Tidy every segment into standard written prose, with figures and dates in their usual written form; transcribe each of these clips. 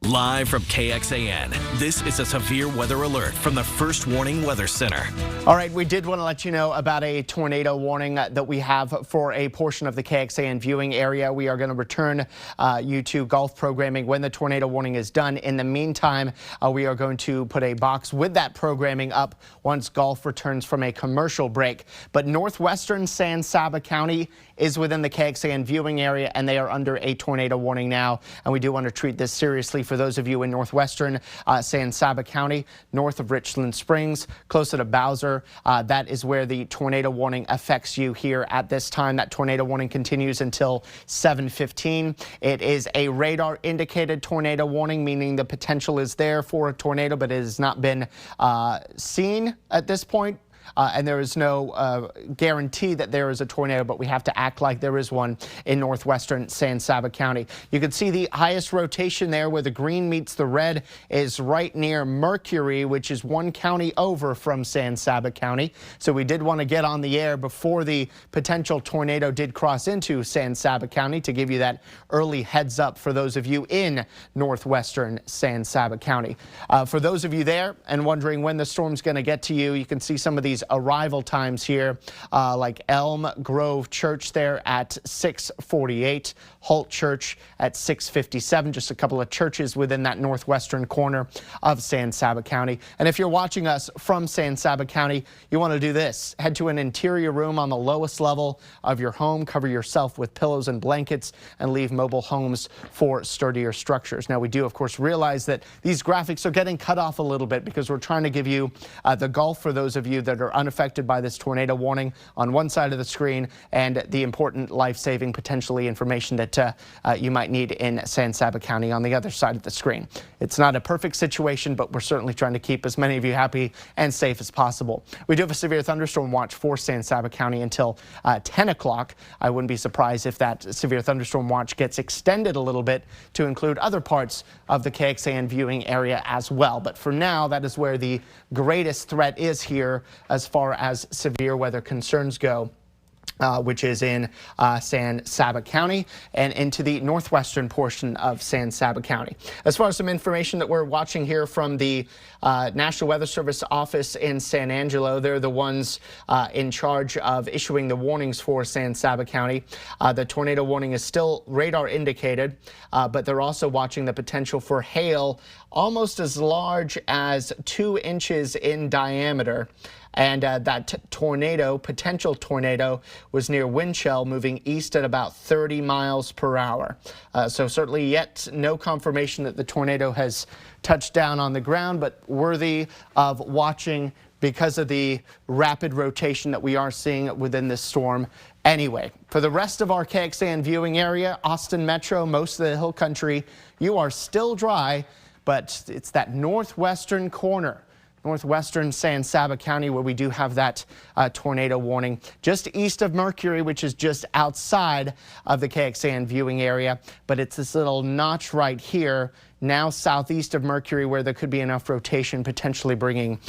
Live from KXAN, this is a severe weather alert from the First Warning Weather Center. All right, we did want to let you know about a tornado warning that we have for a portion of the KXAN viewing area. We are going to return you to golf programming when the tornado warning is done. In the meantime, we are going to put a box with that programming up once golf returns from a commercial break. But northwestern San Saba County is within the KXAN viewing area, and they are under a tornado warning now. And we do want to treat this seriously for those of you in northwestern San Saba County, north of Richland Springs, closer to Bowser. That is where the tornado warning affects you here at this time. That tornado warning continues until 7:15. It is a radar indicated tornado warning, meaning the potential is there for a tornado, but it has not been seen at this point. And there is no guarantee that there is a tornado, but we have to act like there is one in northwestern San Saba County. You can see the highest rotation there where the green meets the red is right near Mercury, which is one county over from San Saba County. So we did want to get on the air before the potential tornado did cross into San Saba County to give you that early heads up for those of you in northwestern San Saba County. For those of you there and wondering when the storm's going to get to you, you can see some of these arrival times here, like Elm Grove Church there at 6:48, Holt Church at 6:57, just a couple of churches within that northwestern corner of San Saba County. And if you're watching us from San Saba County, you want to do this. Head to an interior room on the lowest level of your home, cover yourself with pillows and blankets, and leave mobile homes for sturdier structures. Now, we do, of course, realize that these graphics are getting cut off a little bit because we're trying to give you the golf for those of you that are unaffected by this tornado warning on one side of the screen, and the important life-saving potentially information that you might need in San Saba County on the other side of the screen. It's not a perfect situation, but we're certainly trying to keep as many of you happy and safe as possible. We do have a severe thunderstorm watch for San Saba County until 10 o'clock. I wouldn't be surprised if that severe thunderstorm watch gets extended a little bit to include other parts of the KXAN viewing area as well. But for now, that is where the greatest threat is here as far as severe weather concerns go. Which is in San Saba County and into the northwestern portion of San Saba County. As far as some information that we're watching here from the National Weather Service office in San Angelo, they're the ones in charge of issuing the warnings for San Saba County. The tornado warning is still radar indicated, but they're also watching the potential for hail almost as large as 2 inches in diameter. And that potential tornado, was near Winchell, moving east at about 30 miles per hour. So certainly yet no confirmation that the tornado has touched down on the ground, but worthy of watching because of the rapid rotation that we are seeing within this storm. Anyway, for the rest of our KXAN viewing area, Austin Metro, most of the hill country, you are still dry, but it's that northwestern corner, northwestern San Saba County, where we do have that tornado warning just east of Mercury, which is just outside of the KXAN viewing area. But it's this little notch right here, now southeast of Mercury, where there could be enough rotation, potentially bringing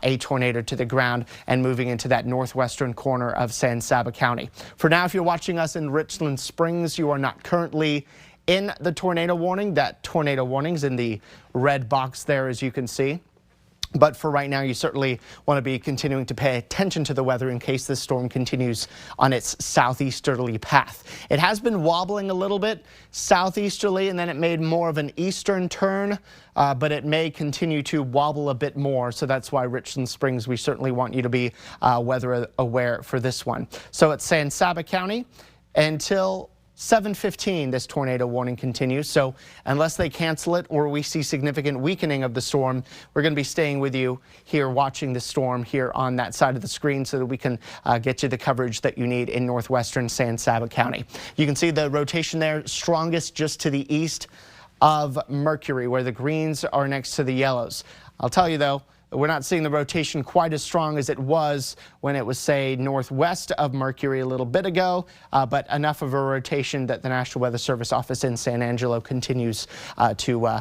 a tornado to the ground and moving into that northwestern corner of San Saba County. For now, if you're watching us in Richland Springs, you are not currently in the tornado warning. That tornado warning's in the red box there, as you can see. But for right now, you certainly want to be continuing to pay attention to the weather in case this storm continues on its southeasterly path. It has been wobbling a little bit southeasterly, and then it made more of an eastern turn, but it may continue to wobble a bit more. So that's why Richland Springs, we certainly want you to be weather aware for this one. So at San Saba County until 7:15, this tornado warning continues. So unless they cancel it or we see significant weakening of the storm, we're going to be staying with you here watching the storm here on that side of the screen so that we can get you the coverage that you need in northwestern San Saba County. You can see the rotation there, strongest just to the east of Mercury, where the greens are next to the yellows. I'll tell you though, We're not seeing the rotation quite as strong as it was when it was, say, northwest of Mercury a little bit ago, but enough of a rotation that the National Weather Service office in San Angelo continues to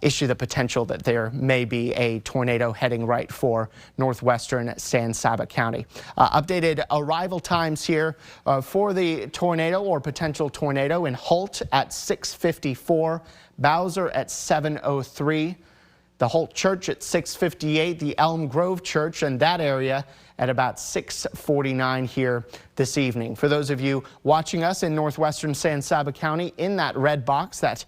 issue the potential that there may be a tornado heading right for northwestern San Saba County. Updated arrival times here for the tornado or potential tornado in Holt at 6:54, Bowser at 7:03. The Holt Church at 6:58, the Elm Grove Church and that area at about 6:49 here this evening. For those of you watching us in northwestern San Saba County in that red box, that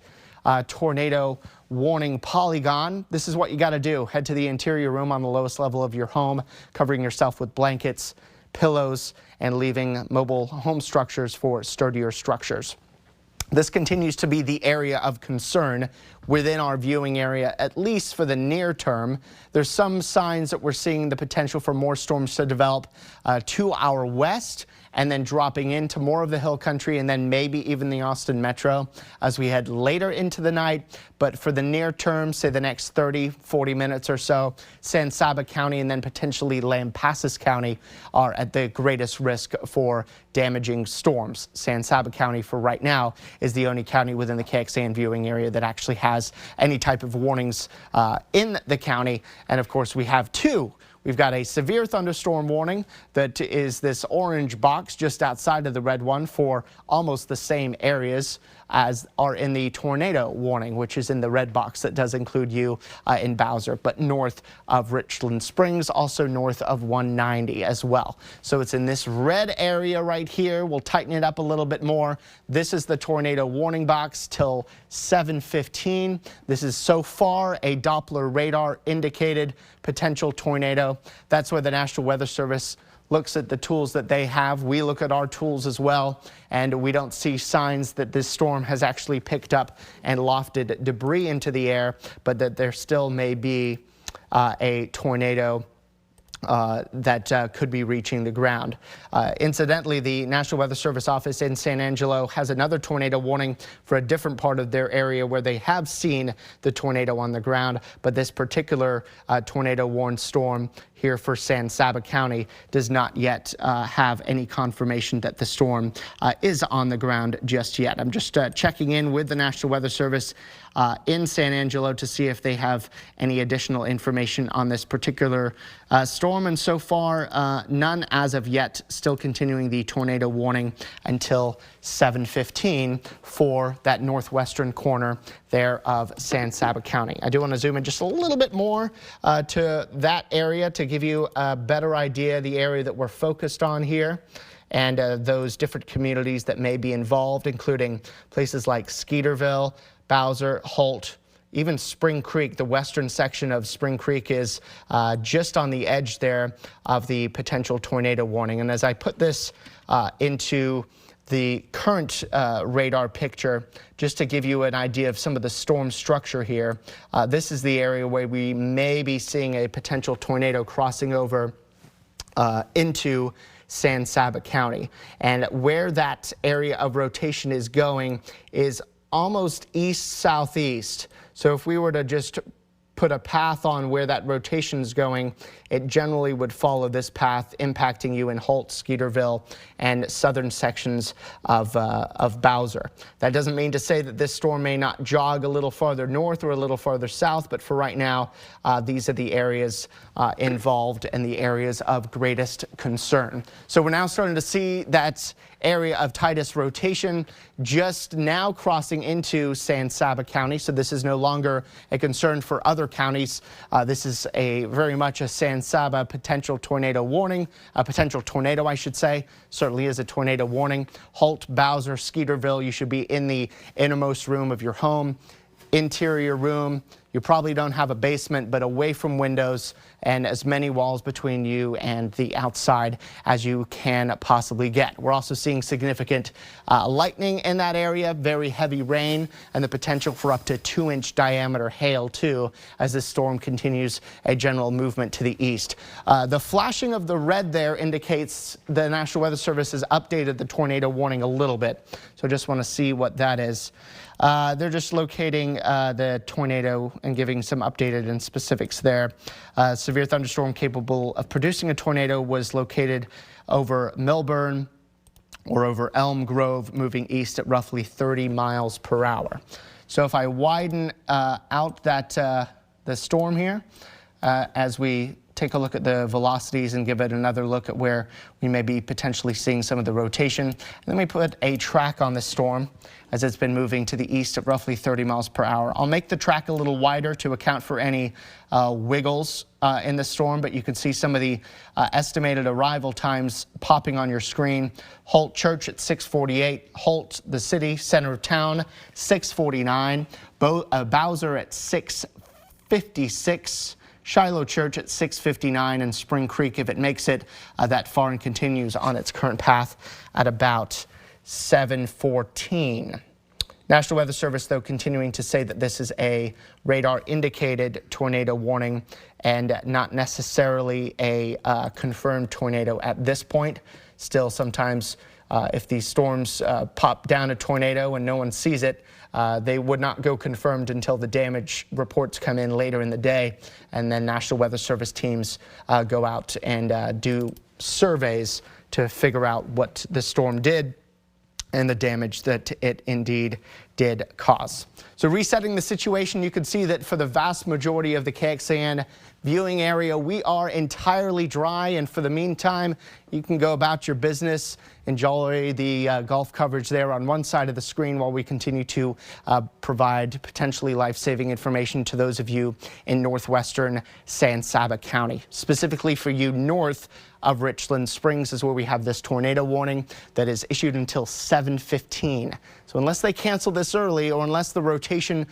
tornado warning polygon, this is what you got to do. Head to the interior room on the lowest level of your home, covering yourself with blankets, pillows, and leaving mobile home structures for sturdier structures. This continues to be the area of concern within our viewing area, at least for the near term. There's some signs that we're seeing the potential for more storms to develop to our west and then dropping into more of the hill country and then maybe even the Austin metro as we head later into the night. But for the near term, say the next 30-40 minutes or so, San Saba County and then potentially Lampasas County are at the greatest risk for damaging storms. San Saba County for right now is the only county within the KXAN viewing area that actually has any type of warnings in the county. And of course we have two. We've got a severe thunderstorm warning that is this orange box just outside of the red one for almost the same areas as are in the tornado warning, which is in the red box that does include you in Bowser, but north of Richland Springs, also north of 190 as well. So it's in this red area right here. We'll tighten it up a little bit more. This is the tornado warning box till 7:15. This is so far a Doppler radar indicated potential tornado. That's where the National Weather Service looks at the tools that they have. We look at our tools as well, and we don't see signs that this storm has actually picked up and lofted debris into the air, but that there still may be a tornado that could be reaching the ground. Incidentally, the National Weather Service office in San Angelo has another tornado warning for a different part of their area where they have seen the tornado on the ground, but this particular tornado warned storm here for San Saba County does not yet have any confirmation that the storm is on the ground just yet. I'm just checking in with the National Weather Service in San Angelo to see if they have any additional information on this particular storm, and so far none as of yet. Still continuing the tornado warning until 7:15 for that northwestern corner there of San Saba County. I do want to zoom in just a little bit more to that area to give you a better idea of the area that we're focused on here and those different communities that may be involved, including places like Skeeterville, Bowser, Holt, even Spring Creek. The western section of Spring Creek is just on the edge there of the potential tornado warning. And as I put this into the current radar picture, just to give you an idea of some of the storm structure here, this is the area where we may be seeing a potential tornado crossing over into San Saba County. And where that area of rotation is going is almost east-southeast. So if we were to just put a path on where that rotation is going, it generally would follow this path, impacting you in Holt, Skeeterville, and southern sections of Bowser. That doesn't mean to say that this storm may not jog a little farther north or a little farther south, but for right now, these are the areas involved and the areas of greatest concern. So we're now starting to see that area of tightest rotation just now crossing into San Saba County. So this is no longer a concern for other counties. This is very much a San Saba potential tornado warning, a potential tornado, I should say. Certainly is a tornado warning. Holt, Bowser, Skeeterville, you should be in the innermost room of your home. Interior room, you probably don't have a basement, but away from windows and as many walls between you and the outside as you can possibly get. We're also seeing significant lightning in that area, very heavy rain, and the potential for up to 2-inch diameter hail too as this storm continues a general movement to the east. The flashing of the red there indicates the National Weather Service has updated the tornado warning a little bit. So I just want to see what that is. They're just locating the tornado and giving some updated and specifics there. Severe thunderstorm capable of producing a tornado was located over Milburn or over Elm Grove, moving east at roughly 30 miles per hour. So if I widen out that the storm here, as we take a look at the velocities and give it another look at where we may be potentially seeing some of the rotation. And then we put a track on the storm as it's been moving to the east at roughly 30 miles per hour. I'll make the track a little wider to account for any wiggles in the storm, but you can see some of the estimated arrival times popping on your screen. Holt Church at 6:48, Holt, the city center of town, 6:49, Bowser at 6:56. Shiloh Church at 6:59, and Spring Creek, if it makes it that far and continues on its current path, at about 7:14. National Weather Service, though, continuing to say that this is a radar indicated tornado warning and not necessarily a confirmed tornado at this point. Still, sometimes if these storms pop down a tornado and no one sees it, they would not go confirmed until the damage reports come in later in the day, and then National Weather Service teams go out and do surveys to figure out what the storm did and the damage that it indeed did cause. So resetting the situation, you can see that for the vast majority of the KXAN viewing area, we are entirely dry, and for the meantime, you can go about your business, enjoy the golf coverage there on one side of the screen while we continue to provide potentially life-saving information to those of you in northwestern San Saba County. Specifically for you north of Richland Springs is where we have this tornado warning that is issued until 7:15. So unless they cancel this early or unless the rotation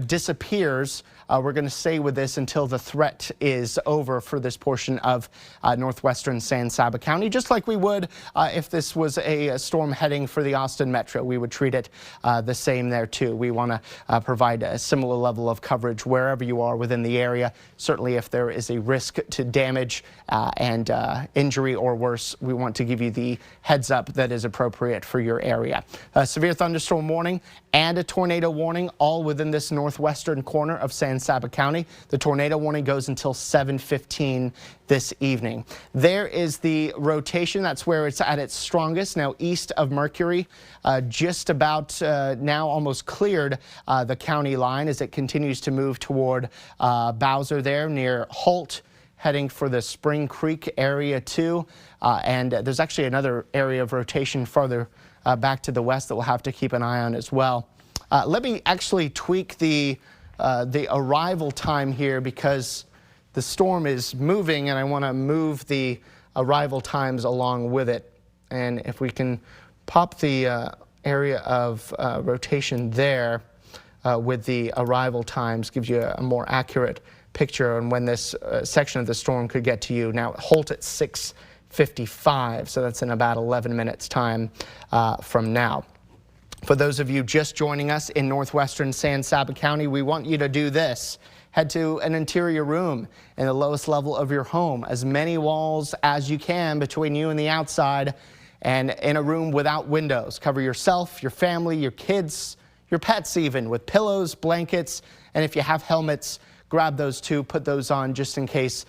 disappears, we're going to stay with this until the threat is over for this portion of northwestern San Saba County, just like we would if this was a storm heading for the Austin Metro. We would treat it the same there too. We want to provide a similar level of coverage wherever you are within the area. Certainly if there is a risk to damage and injury or worse, we want to give you the heads up that is appropriate for your area. Severe thunderstorm warning and a tornado warning all within this northwestern corner of San Saba County. The tornado warning goes until 7:15 this evening. There is the rotation. That's where it's at its strongest. Now east of Mercury, just about now almost cleared the county line as it continues to move toward Bowser there near Holt, heading for the Spring Creek area too. And there's actually another area of rotation farther back to the west that we'll have to keep an eye on as well. Let me actually tweak the arrival time here because the storm is moving and I want to move the arrival times along with it. And if we can pop the area of rotation there with the arrival times, gives you a more accurate picture on when this section of the storm could get to you. Now Holt at 6:55, so that's in about 11 minutes time from now. For those of you just joining us in northwestern San Saba County, we want you to do this. Head to an interior room in the lowest level of your home, as many walls as you can between you and the outside, and in a room without windows. Cover yourself, your family, your kids, your pets even, with pillows, blankets, and if you have helmets, grab those too, put those on just in case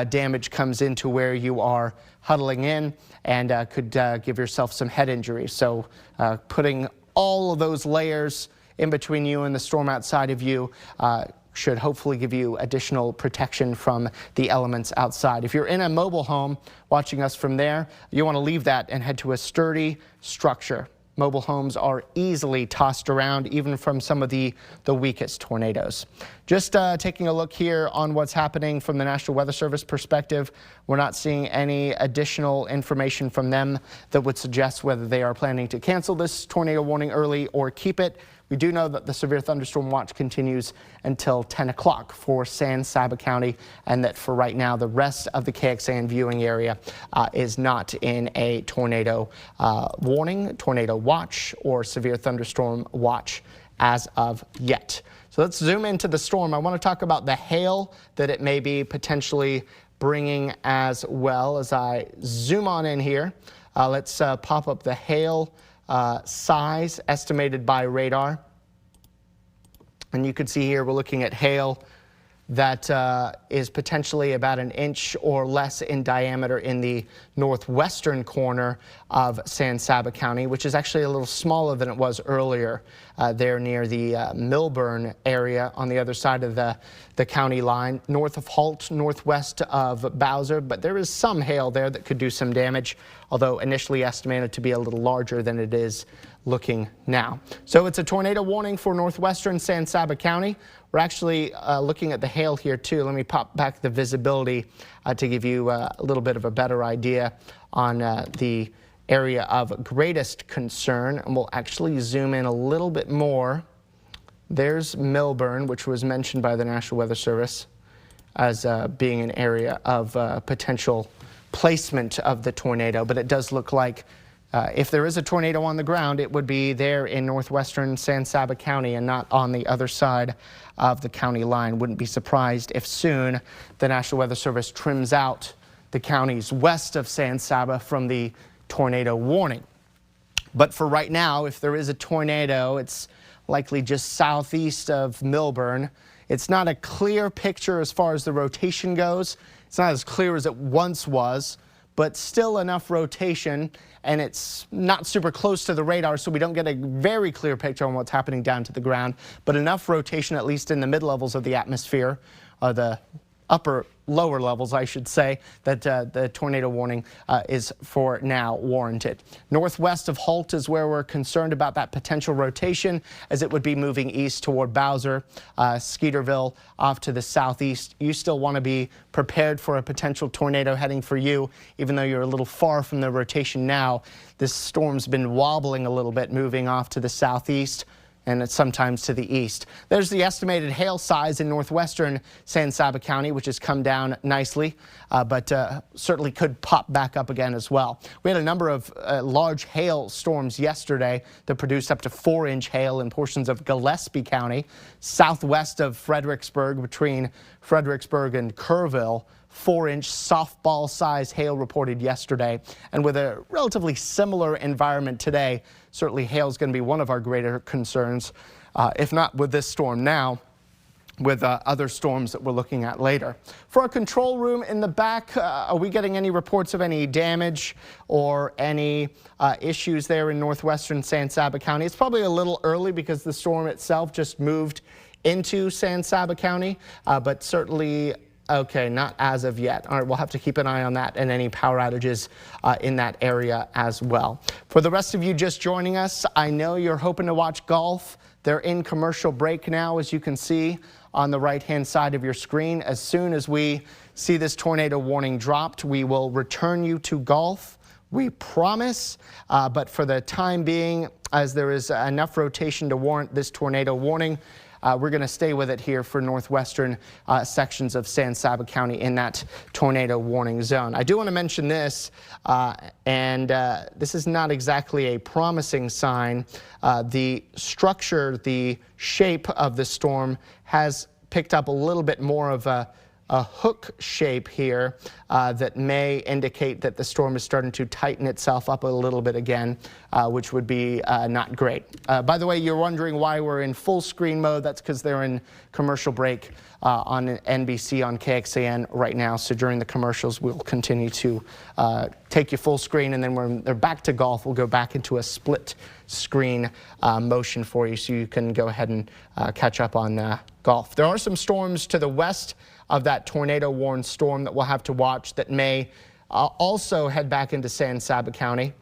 damage comes into where you are huddling in and could give yourself some head injury. So putting all of those layers in between you and the storm outside of you should hopefully give you additional protection from the elements outside. If you're in a mobile home watching us from there, you want to leave that and head to a sturdy structure. Mobile homes are easily tossed around even from some of the weakest tornadoes. Just taking a look here on what's happening from the National Weather Service perspective. We're not seeing any additional information from them that would suggest whether they are planning to cancel this tornado warning early or keep it. We do know that the severe thunderstorm watch continues until 10 o'clock for San Saba County, and that for right now the rest of the KXAN viewing area is not in a tornado warning, tornado watch, or severe thunderstorm watch as of yet. So let's zoom into the storm. I want to talk about the hail that it may be potentially bringing as well. As I zoom on in here, let's pop up the hail size estimated by radar. And you can see here we're looking at hail that is potentially about an inch or less in diameter in the northwestern corner of San Saba County, which is actually a little smaller than it was earlier there near the Milburn area on the other side of the county line, north of Holt, northwest of Bowser. But there is some hail there that could do some damage, although initially estimated to be a little larger than it is looking now. So it's a tornado warning for northwestern San Saba County. We're actually looking at the hail here too. Let me pop back the visibility to give you a little bit of a better idea on the area of greatest concern. And we'll actually zoom in a little bit more. There's Milburn, which was mentioned by the National Weather Service as being an area of potential placement of the tornado. But it does look like if there is a tornado on the ground, it would be there in northwestern San Saba County and not on the other side of the county line. Wouldn't be surprised if soon the National Weather Service trims out the counties west of San Saba from the tornado warning. But for right now, if there is a tornado, it's likely just southeast of Milburn. It's not a clear picture as far as the rotation goes. It's not as clear as it once was, but still enough rotation, and it's not super close to the radar, so we don't get a very clear picture on what's happening down to the ground, but enough rotation, at least in the mid-levels of the atmosphere, the lower levels, I should say, that the tornado warning is for now warranted. Northwest of Holt is where we're concerned about that potential rotation, as it would be moving east toward Bowser, Skeeterville off to the southeast. You still want to be prepared for a potential tornado heading for you, even though you're a little far from the rotation now. This storm's been wobbling a little bit, moving off to the southeast and it's sometimes to the east. There's the estimated hail size in northwestern San Saba County, which has come down nicely, but certainly could pop back up again as well. We had a number of large hail storms yesterday that produced up to 4-inch hail in portions of Gillespie County, southwest of Fredericksburg, between Fredericksburg and Kerrville. 4-inch softball size hail reported yesterday, and with a relatively similar environment today, certainly hail is going to be one of our greater concerns, if not with this storm now, with other storms that we're looking at later. For our control room in the back, are we getting any reports of any damage or any issues there in northwestern San Saba County? It's probably a little early because the storm itself just moved into San Saba County, but certainly okay, not as of yet. All right, we'll have to keep an eye on that and any power outages in that area as well. For the rest of you just joining us, I know you're hoping to watch golf. They're in commercial break now, as you can see on the right-hand side of your screen. As soon as we see this tornado warning dropped, we will return you to golf. We promise, but for the time being, as there is enough rotation to warrant this tornado warning, we're going to stay with it here for northwestern sections of San Saba County in that tornado warning zone. I do want to mention this, and this is not exactly a promising sign. The structure, the shape of the storm has picked up a little bit more of a hook shape here that may indicate that the storm is starting to tighten itself up a little bit again, which would be not great. By the way, you're wondering why we're in full screen mode. That's because they're in commercial break on NBC on KXAN right now. So during the commercials, we'll continue to take you full screen, and then when they're back to golf, we'll go back into a split screen motion for you so you can go ahead and catch up on golf. There are some storms to the west of that tornado warned storm that we'll have to watch that may also head back into San Saba County.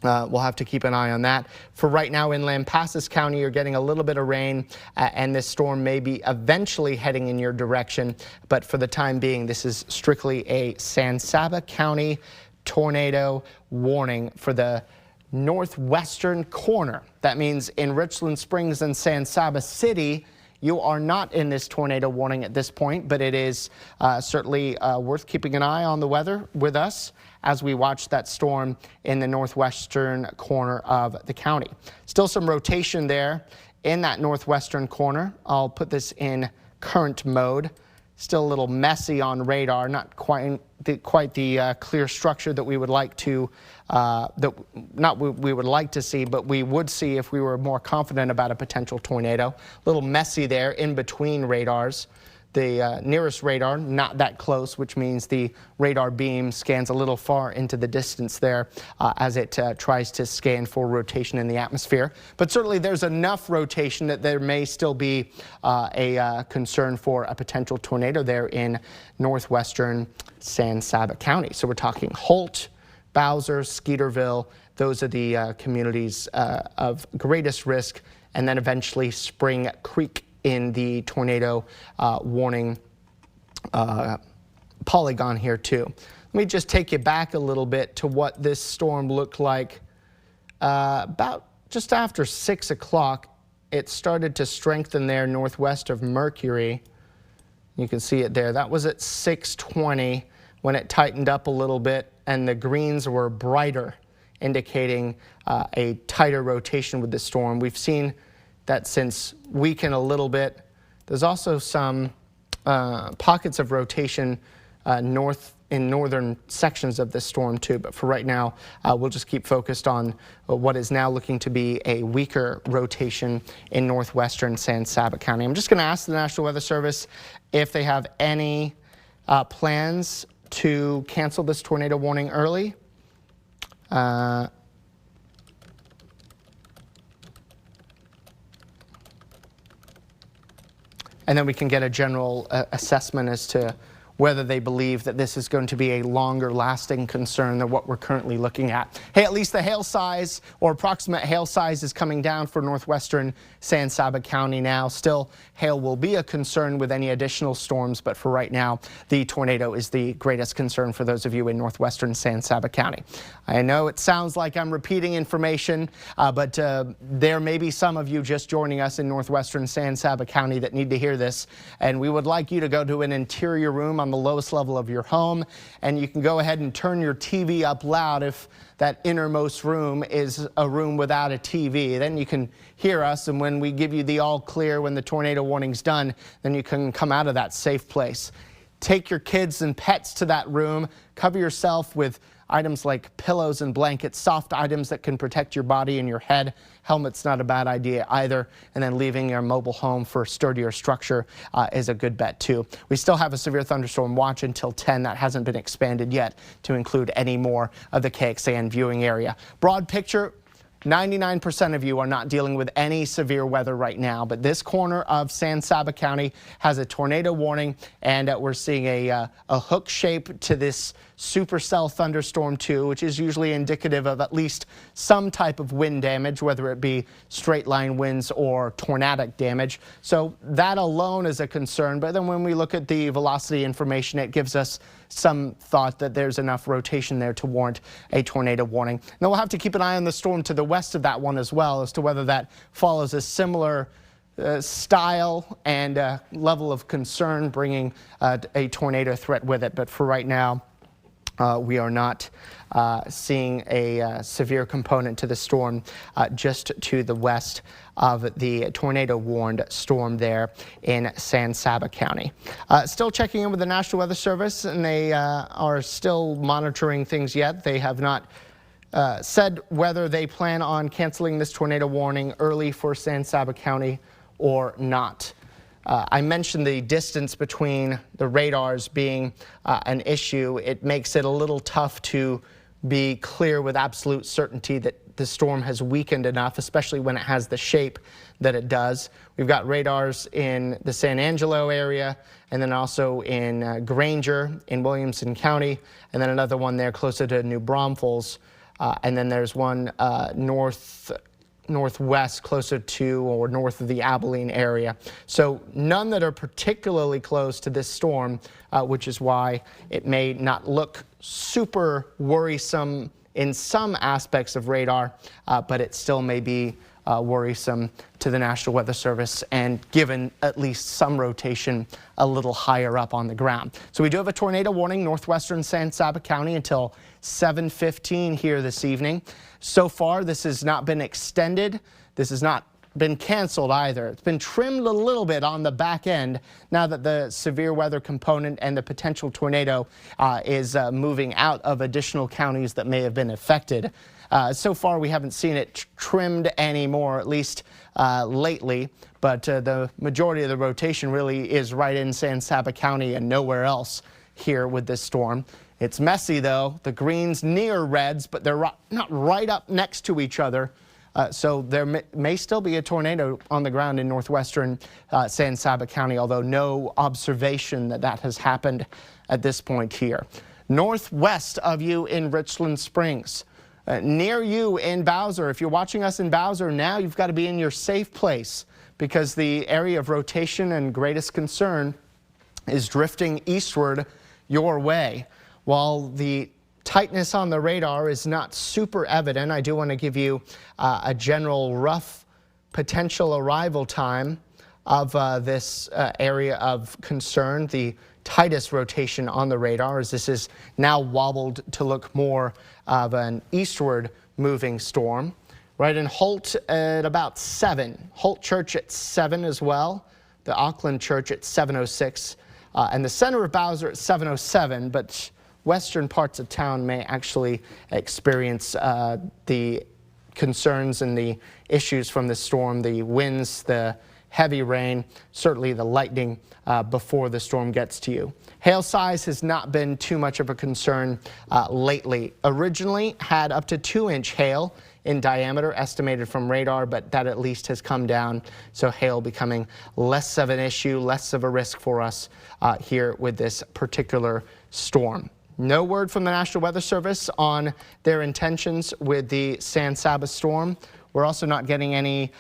We'll have to keep an eye on that. For right now in Lampasas County, you're getting a little bit of rain, and this storm may be eventually heading in your direction. But for the time being, this is strictly a San Saba County tornado warning for the northwestern corner. That means in Richland Springs and San Saba City, you are not in this tornado warning at this point, but it is certainly worth keeping an eye on the weather with us as we watch that storm in the northwestern corner of the county. Still some rotation there in that northwestern corner. I'll put this in current mode Still a little messy on radar, not quite the clear structure that we would like to, we would like to see, but we would see if we were more confident about a potential tornado. A little messy there in between radars. The nearest radar, not that close, which means the radar beam scans a little far into the distance there as it tries to scan for rotation in the atmosphere. But certainly there's enough rotation that there may still be a concern for a potential tornado there in northwestern San Saba County. So we're talking Holt, Bowser, Skeeterville. Those are the communities of greatest risk, and then eventually Spring Creek in the tornado warning polygon here too. Let me just take you back a little bit to what this storm looked like about just after 6 o'clock. It started to strengthen there northwest of Mercury. You can see it there. That was at 6:20 when it tightened up a little bit and the greens were brighter, indicating a tighter rotation with the storm. We've seen that since weakened a little bit. There's also some pockets of rotation in northern sections of this storm too, but for right now we'll just keep focused on what is now looking to be a weaker rotation in northwestern San Saba County. I'm just going to ask the National Weather Service if they have any plans to cancel this tornado warning early. And then we can get a general assessment as to whether they believe that this is going to be a longer lasting concern than what we're currently looking at. Hey, at least the hail size or approximate hail size is coming down for northwestern San Saba County now. Still, hail will be a concern with any additional storms, but for right now, the tornado is the greatest concern for those of you in northwestern San Saba County. I know it sounds like I'm repeating information, but there may be some of you just joining us in northwestern San Saba County that need to hear this, and we would like you to go to an interior room on the lowest level of your home, and you can go ahead and turn your TV up loud if that innermost room is a room without a TV. Then you can hear us, and when we give you the all clear when the tornado warning's done, then you can come out of that safe place. Take your kids and pets to that room. Cover yourself with items like pillows and blankets, soft items that can protect your body and your head. Helmet's not a bad idea either. And then leaving your mobile home for sturdier structure is a good bet too. We still have a severe thunderstorm watch until 10. That hasn't been expanded yet to include any more of the KXAN viewing area. Broad picture, 99% of you are not dealing with any severe weather right now, but this corner of San Saba County has a tornado warning, and we're seeing a hook shape to this supercell thunderstorm too, which is usually indicative of at least some type of wind damage, whether it be straight line winds or tornadic damage. So that alone is a concern, but then when we look at the velocity information, it gives us some thought that there's enough rotation there to warrant a tornado warning. Now we'll have to keep an eye on the storm to the west of that one as well as to whether that follows a similar style and level of concern, bringing a tornado threat with it. But for right now, we are not seeing a severe component to the storm just to the west of the tornado warned storm there in San Saba County. Still checking in with the National Weather Service, and they are still monitoring things yet. They have not said whether they plan on canceling this tornado warning early for San Saba County or not. I mentioned the distance between the radars being an issue. It makes it a little tough to be clear with absolute certainty that the storm has weakened enough, especially when it has the shape that it does. We've got radars in the San Angelo area, and then also in Granger in Williamson County, and then another one there closer to New Braunfels, and then there's one northwest closer to or north of the Abilene area. So none that are particularly close to this storm, which is why it may not look super worrisome in some aspects of radar, but it still may be worrisome to the National Weather Service, and given at least some rotation a little higher up on the ground. So we do have a tornado warning northwestern San Saba County until 7:15 here this evening. So far, this has not been extended. This is not been canceled either. It's been trimmed a little bit on the back end now that the severe weather component and the potential tornado is moving out of additional counties that may have been affected. So far, we haven't seen it trimmed anymore, at least lately, but the majority of the rotation really is right in San Saba County and nowhere else here with this storm. It's messy, though. The greens near reds, but they're not right up next to each other. So there may still be a tornado on the ground in northwestern San Saba County, although no observation that has happened at this point here. Northwest of you in Richland Springs. Near you in Bowser. If you're watching us in Bowser now, you've got to be in your safe place because the area of rotation and greatest concern is drifting eastward your way. While the tightness on the radar is not super evident, I do want to give you a general rough potential arrival time of this area of concern. The tightest rotation on the radar as this is now wobbled to look more of an eastward moving storm. Right in Holt at about 7. Holt Church at 7 as well. The Auckland Church at 7:06. And the center of Bowser at 7:07, but western parts of town may actually experience the concerns and the issues from the storm, the winds, the heavy rain, certainly the lightning before the storm gets to you. Hail size has not been too much of a concern lately. Originally had up to 2-inch hail in diameter estimated from radar, but that at least has come down. So hail becoming less of an issue, less of a risk for us here with this particular storm. No word from the National Weather Service on their intentions with the San Saba storm. We're also not getting any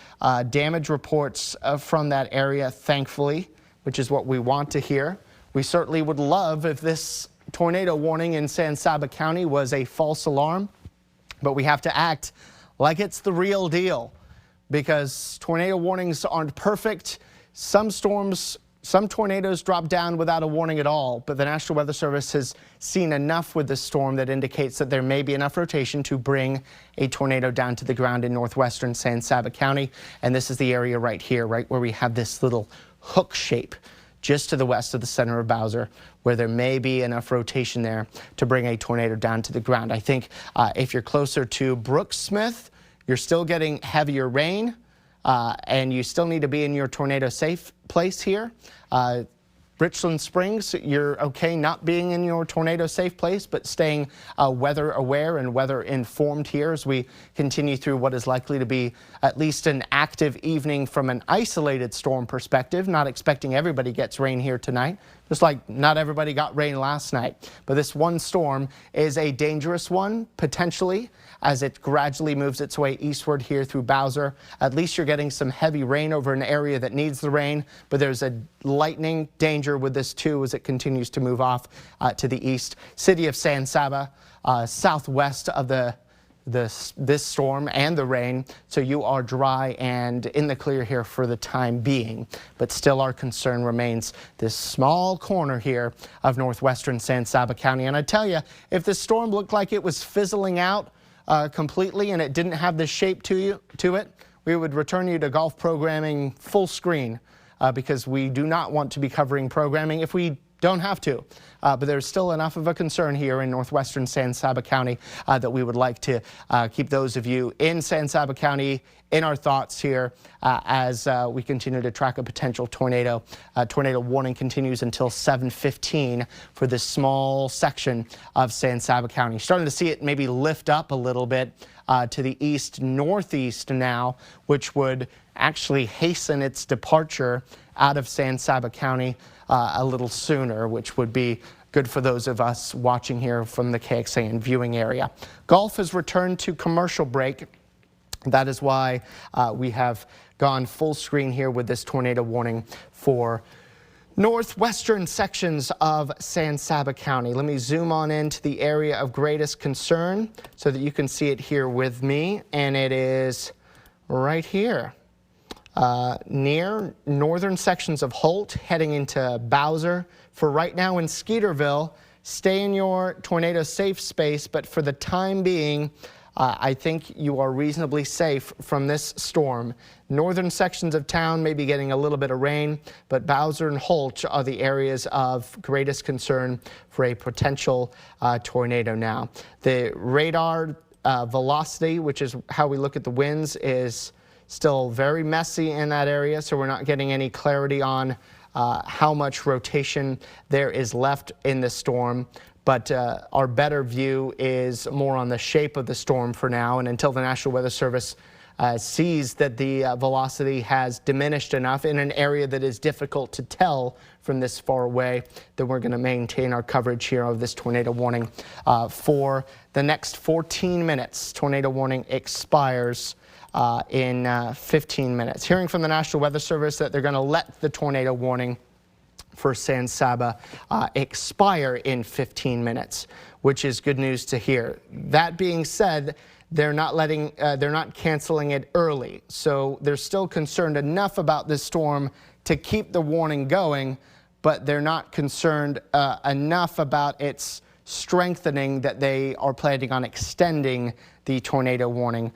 damage reports from that area, thankfully, which is what we want to hear. We certainly would love if this tornado warning in San Saba County was a false alarm, but we have to act like it's the real deal because tornado warnings aren't perfect. Some tornadoes drop down without a warning at all, but the National Weather Service has seen enough with this storm that indicates that there may be enough rotation to bring a tornado down to the ground in northwestern San Saba County. And this is the area right here, right where we have this little hook shape just to the west of the center of Bowser, where there may be enough rotation there to bring a tornado down to the ground. I think if you're closer to Brooksmith, you're still getting heavier rain. And you still need to be in your tornado safe place here. Richland Springs, you're okay not being in your tornado safe place, but staying weather aware and weather informed here as we continue through what is likely to be at least an active evening from an isolated storm perspective. Not expecting everybody gets rain here tonight, just like not everybody got rain last night. But this one storm is a dangerous one, potentially, as it gradually moves its way eastward here through Bowser. At least you're getting some heavy rain over an area that needs the rain, but there's a lightning danger with this too as it continues to move off to the east. City of San Saba, southwest of this storm and the rain, so you are dry and in the clear here for the time being, but still our concern remains this small corner here of northwestern San Saba County. And I tell you, if this storm looked like it was fizzling out completely and it didn't have the shape to it, we would return you to golf programming full screen because we do not want to be covering programming if we don't have to. But there's still enough of a concern here in northwestern San Saba County that we would like to keep those of you in San Saba County in our thoughts here as we continue to track a potential tornado. Tornado warning continues until 7:15 for this small section of San Saba County. Starting to see it maybe lift up a little bit to the east northeast now, which would actually hasten its departure out of San Saba County a little sooner, which would be good for those of us watching here from the KXAN viewing area. Golf has returned to commercial break. That is why we have gone full screen here with this tornado warning for northwestern sections of San Saba County. Let me zoom on into the area of greatest concern so that you can see it here with me, and it is right here. Near northern sections of Holt, heading into Bowser. For right now in Skeeterville, stay in your tornado safe space, but for the time being, I think you are reasonably safe from this storm. Northern sections of town may be getting a little bit of rain, but Bowser and Holt are the areas of greatest concern for a potential tornado now. The radar velocity, which is how we look at the winds, is still very messy in that area, so we're not getting any clarity on how much rotation there is left in the storm. But our better view is more on the shape of the storm for now, and until the National Weather Service sees that the velocity has diminished enough in an area that is difficult to tell from this far away, then we're going to maintain our coverage here of this tornado warning for the next 14 minutes. Tornado warning expires in 15 minutes. Hearing from the National Weather Service that they're going to let the tornado warning for San Saba expire in 15 minutes, which is good news to hear. That being said, they're not canceling it early, so they're still concerned enough about this storm to keep the warning going, but they're not concerned enough about its strengthening that they are planning on extending the tornado warning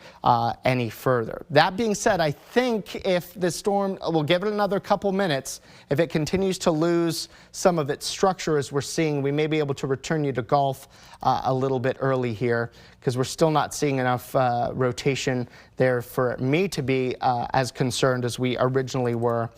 any further. That being said, I think if the storm, we'll give it another couple minutes, if it continues to lose some of its structure as we're seeing, we may be able to return you to golf a little bit early here, because we're still not seeing enough rotation there for me to be as concerned as we originally were.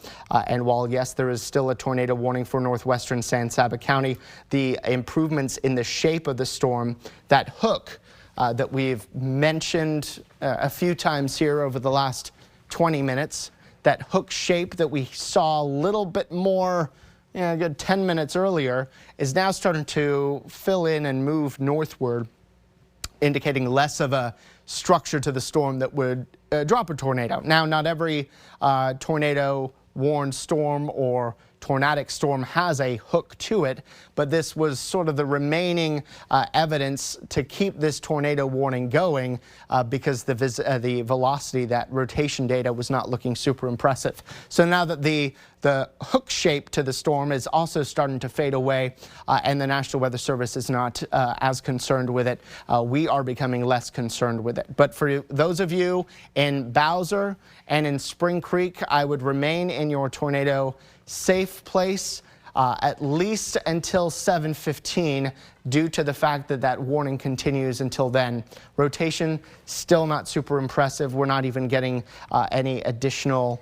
And while, yes, there is still a tornado warning for northwestern San Saba County, the improvements in the shape of the storm, that hook that we've mentioned a few times here over the last 20 minutes, that hook shape that we saw a little bit more a good 10 minutes earlier, is now starting to fill in and move northward, indicating less of a structure to the storm that would drop a tornado. Now, not every tornado warned storm or tornadic storm has a hook to it, but this was sort of the remaining evidence to keep this tornado warning going because the velocity, that rotation data, was not looking super impressive. So now that the hook shape to the storm is also starting to fade away and the National Weather Service is not as concerned with it, we are becoming less concerned with it. But for those of you in Bowser and in Spring Creek, I would remain in your tornado safe place at least until 7:15 due to the fact that that warning continues until then. Rotation still not super impressive. We're not even getting any additional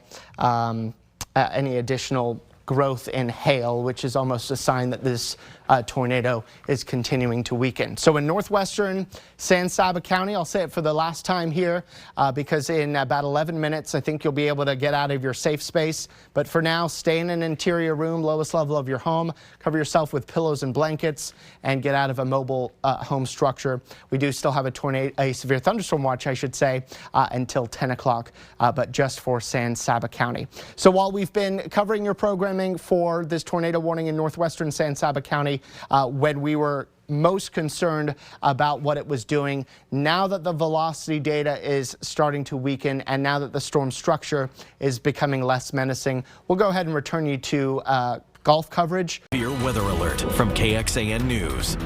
growth in hail, which is almost a sign that this tornado is continuing to weaken. So in northwestern San Saba County, I'll say it for the last time here because in about 11 minutes, I think you'll be able to get out of your safe space. But for now, stay in an interior room, lowest level of your home, cover yourself with pillows and blankets, and get out of a mobile home structure. We do still have a severe thunderstorm watch, I should say, until 10 o'clock, but just for San Saba County. So while we've been covering your programming for this tornado warning in northwestern San Saba County, when we were most concerned about what it was doing, now that the velocity data is starting to weaken and now that the storm structure is becoming less menacing, we'll go ahead and return you to golf coverage. Severe weather alert from KXAN News.